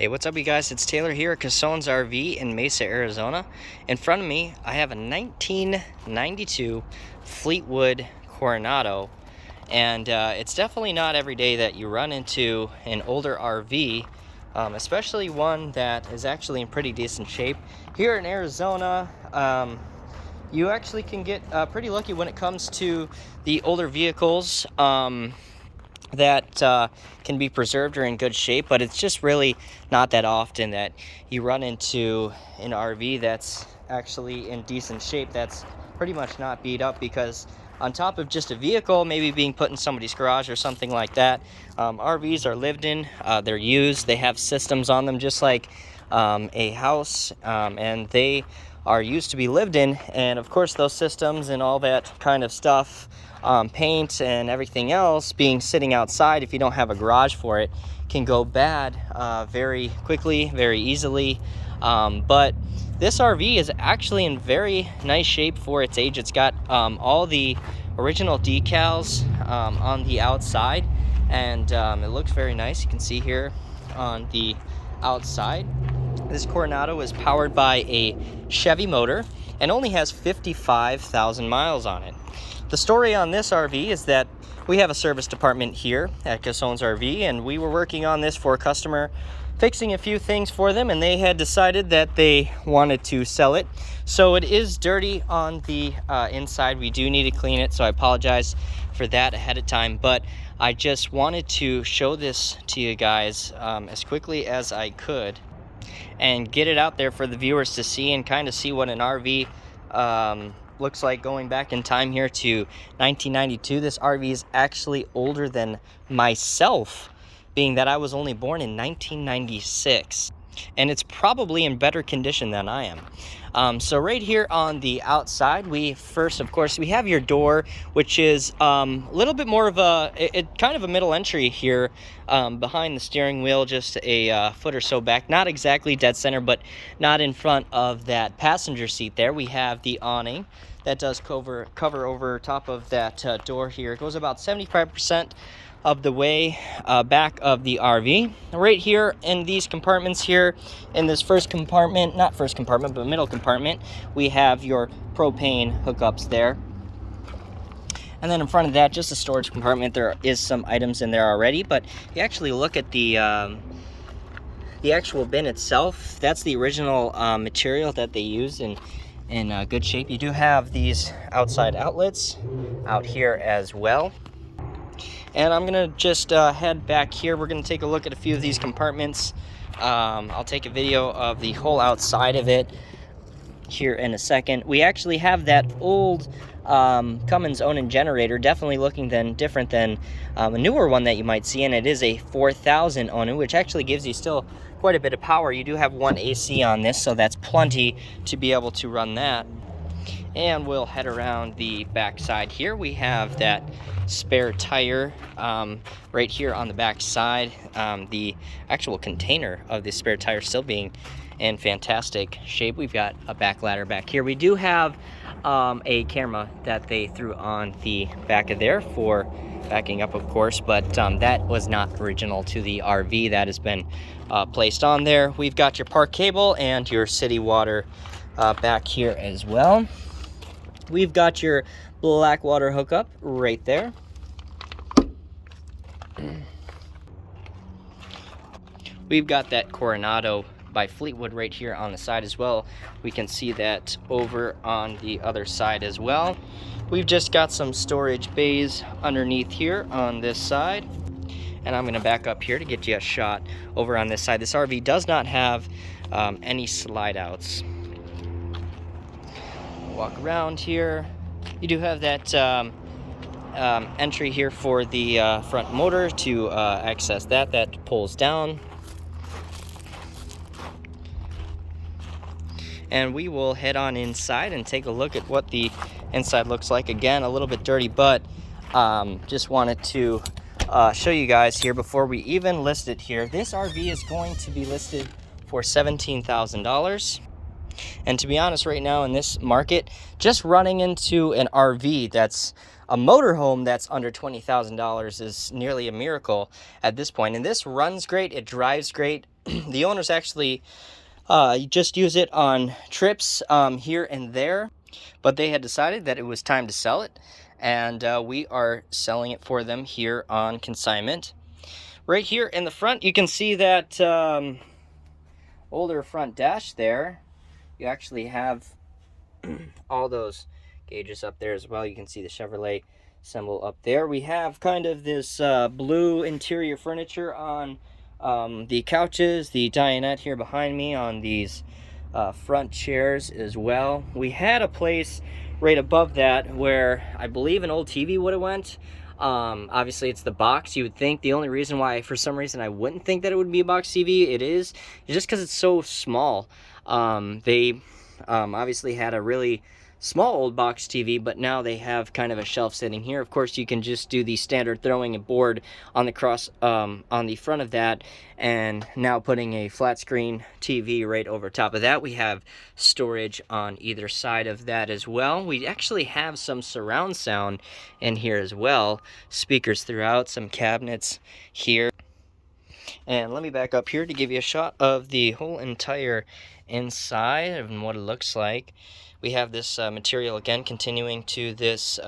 Hey, what's up you guys? It's Taylor here at Cassone's RV in Mesa, Arizona. In front of me, I have a 1992 Fleetwood Coronado. And it's definitely not every day that you run into an older RV, especially one that is actually in pretty decent shape. Here in Arizona, you actually can get pretty lucky when it comes to the older vehicles. That can be preserved or in good shape, but it's just really not that often that you run into an RV that's actually in decent shape, that's pretty much not beat up, because on top of just a vehicle maybe being put in somebody's garage or something like that, RVs are lived in, they're used, they have systems on them just like a house, and they are used to be lived in. And of course those systems and all that kind of stuff, paint and everything else being sitting outside, if you don't have a garage for it, can go bad very quickly, very easily. But this RV is actually in very nice shape for its age. It's got all the original decals on the outside, and it looks very nice. You can see here on the outside, this Coronado is powered by a Chevy motor and only has 55,000 miles on it. The story on this RV is that we have a service department here at Cassone's RV, and we were working on this for a customer, fixing a few things for them, and they had decided that they wanted to sell it. So it is dirty on the inside. We do need to clean it, so I apologize for that ahead of time, but I just wanted to show this to you guys as quickly as I could and get it out there for the viewers to see and kind of see what an RV looks like going back in time here to 1992. This RV is actually older than myself, being that I was only born in 1996, and it's probably in better condition than I am. So right here on the outside, we first, of course, we have your door, which is a little bit more of a kind of a middle entry here, behind the steering wheel, just a foot or so back, not exactly dead center, but not in front of that passenger seat there. We have the awning that does cover over top of that door here. It goes about 75% of the way back of the RV. Right here in these compartments here, in this first compartment, not first compartment, but middle compartment, we have your propane hookups there. And then in front of that, just a storage compartment. There is some items in there already, but you actually look at the actual bin itself. That's the original material that they used in good shape. You do have these outside outlets out here as well. And I'm gonna just head back here. We're gonna take a look at a few of these compartments. I'll take a video of the whole outside of it here in a second. We actually have that old Cummins Onan generator, definitely looking different than a newer one that you might see, and it is a 4000 Onan, which actually gives you still quite a bit of power. You do have one AC on this, so that's plenty to be able to run that. And we'll head around the back side here. We have that spare tire right here on the back side. The actual container of the spare tire still being in fantastic shape. We've got a back ladder back here. We do have a camera that they threw on the back of there for backing up, of course, but that was not original to the RV. That has been placed on there. We've got your park cable and your city water back here as well. We've got your black water hookup right there. We've got that Coronado by Fleetwood right here on the side as well. We can see that over on the other side as well. We've just got some storage bays underneath here on this side. And I'm gonna back up here to get you a shot over on this side. This RV does not have any slide outs. Walk around here. You do have that entry here for the front motor to access that pulls down. And we will head on inside and take a look at what the inside looks like. Again, a little bit dirty, but just wanted to show you guys here before we even list it here. This RV is going to be listed for $17,000. And to be honest, right now in this market, just running into an RV that's a motorhome that's under $20,000 is nearly a miracle at this point. And this runs great, it drives great. The owners actually just use it on trips here and there, but they had decided that it was time to sell it, and we are selling it for them here on consignment. Right here in the front, you can see that older front dash there. You actually have all those gauges up there as well. You can see the Chevrolet symbol up there. We have kind of this blue interior furniture on the couches, the dinette here behind me on these front chairs as well. We had a place right above that where I believe an old TV would have went. Obviously it's the box. You would think the only reason why, for some reason, I wouldn't think that it would be a box TV, it is just because it's so small. They obviously had a really small old box TV, but now they have kind of a shelf sitting here. Of course, you can just do the standard throwing a board on the cross on the front of that, and now putting a flat screen TV right over top of that. We have storage on either side of that as well. We actually have some surround sound in here as well. Speakers throughout, some cabinets here. And let me back up here to give you a shot of the whole entire inside and what it looks like. We have this material again continuing to this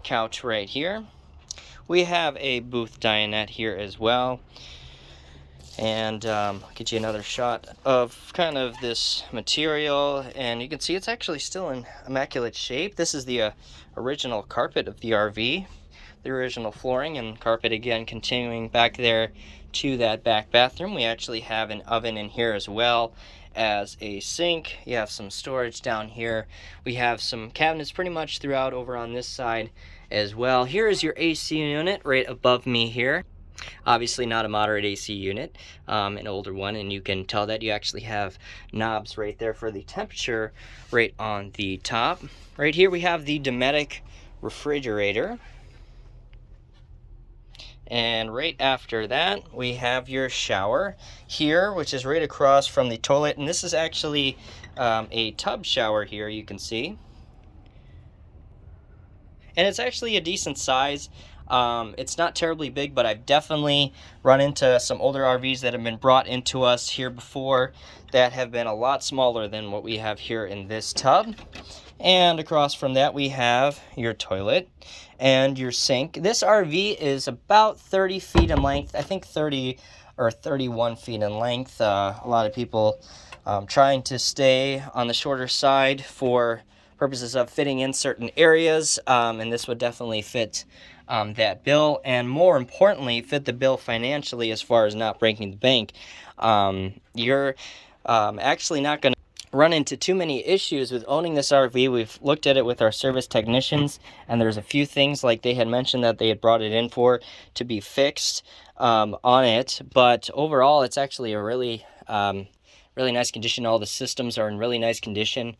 couch right here. We have a booth dinette here as well. And get you another shot of kind of this material, and you can see it's actually still in immaculate shape. This is the original carpet of the RV. The original flooring and carpet again continuing back there to that back bathroom. We actually have an oven in here as well as a sink. You have some storage down here. We have some cabinets pretty much throughout over on this side as well. Here is your AC unit right above me here. Obviously not a moderate AC unit, an older one, and you can tell that you actually have knobs right there for the temperature right on the top. Right here we have the Dometic refrigerator. And right after that, we have your shower here, which is right across from the toilet. And this is actually a tub shower here, you can see. And it's actually a decent size. It's not terribly big, but I've definitely run into some older RVs that have been brought into us here before that have been a lot smaller than what we have here in this tub. And across from that, we have your toilet and your sink. This RV is about 30 feet in length. I think 30 or 31 feet in length. A lot of people trying to stay on the shorter side for purposes of fitting in certain areas, and this would definitely fit that bill, and more importantly, fit the bill financially as far as not breaking the bank. You're actually not going to run into too many issues with owning this RV. We've looked at it with our service technicians, and there's a few things like they had mentioned that they had brought it in for to be fixed on it, but overall it's actually a really really nice condition. All the systems are in really nice condition.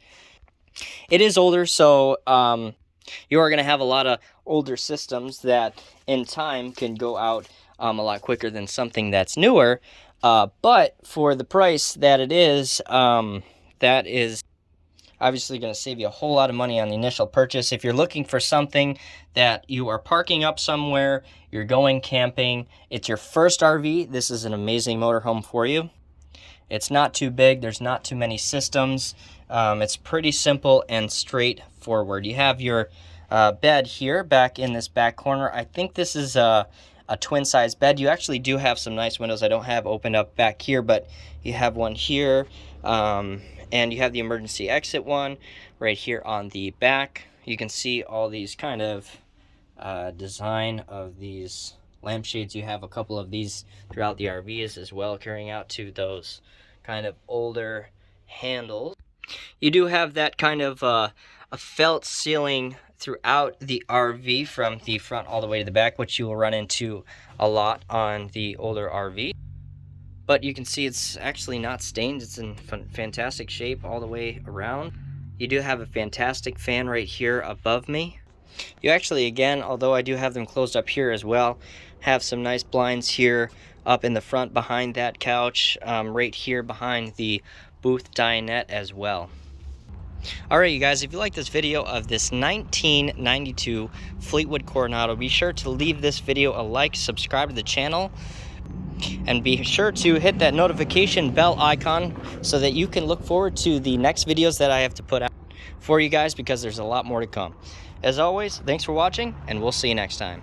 It is older, so you are going to have a lot of older systems that in time can go out a lot quicker than something that's newer, but for the price that it is, that is obviously going to save you a whole lot of money on the initial purchase. If you're looking for something that you are parking up somewhere, you're going camping, it's your first RV, this is an amazing motorhome for you. It's not too big, there's not too many systems. It's pretty simple and straightforward. You have your bed here back in this back corner. I think this is a twin size bed. You actually do have some nice windows I don't have opened up back here, but you have one here, and you have the emergency exit one right here on the back. You can see all these kind of design of these lampshades. You have a couple of these throughout the RVs as well, carrying out to those kind of older handles. You do have that kind of a felt ceiling throughout the RV from the front all the way to the back, which you will run into a lot on the older RV. But you can see it's actually not stained. It's in fantastic shape all the way around. You do have a fantastic fan right here above me. You actually, again, although I do have them closed up here as well, have some nice blinds here up in the front behind that couch, right here behind the booth dinette as well. Alright, you guys, if you like this video of this 1992 Fleetwood Coronado, be sure to leave this video a like, subscribe to the channel. And be sure to hit that notification bell icon so that you can look forward to the next videos that I have to put out for you guys, because there's a lot more to come. As always, thanks for watching, and we'll see you next time.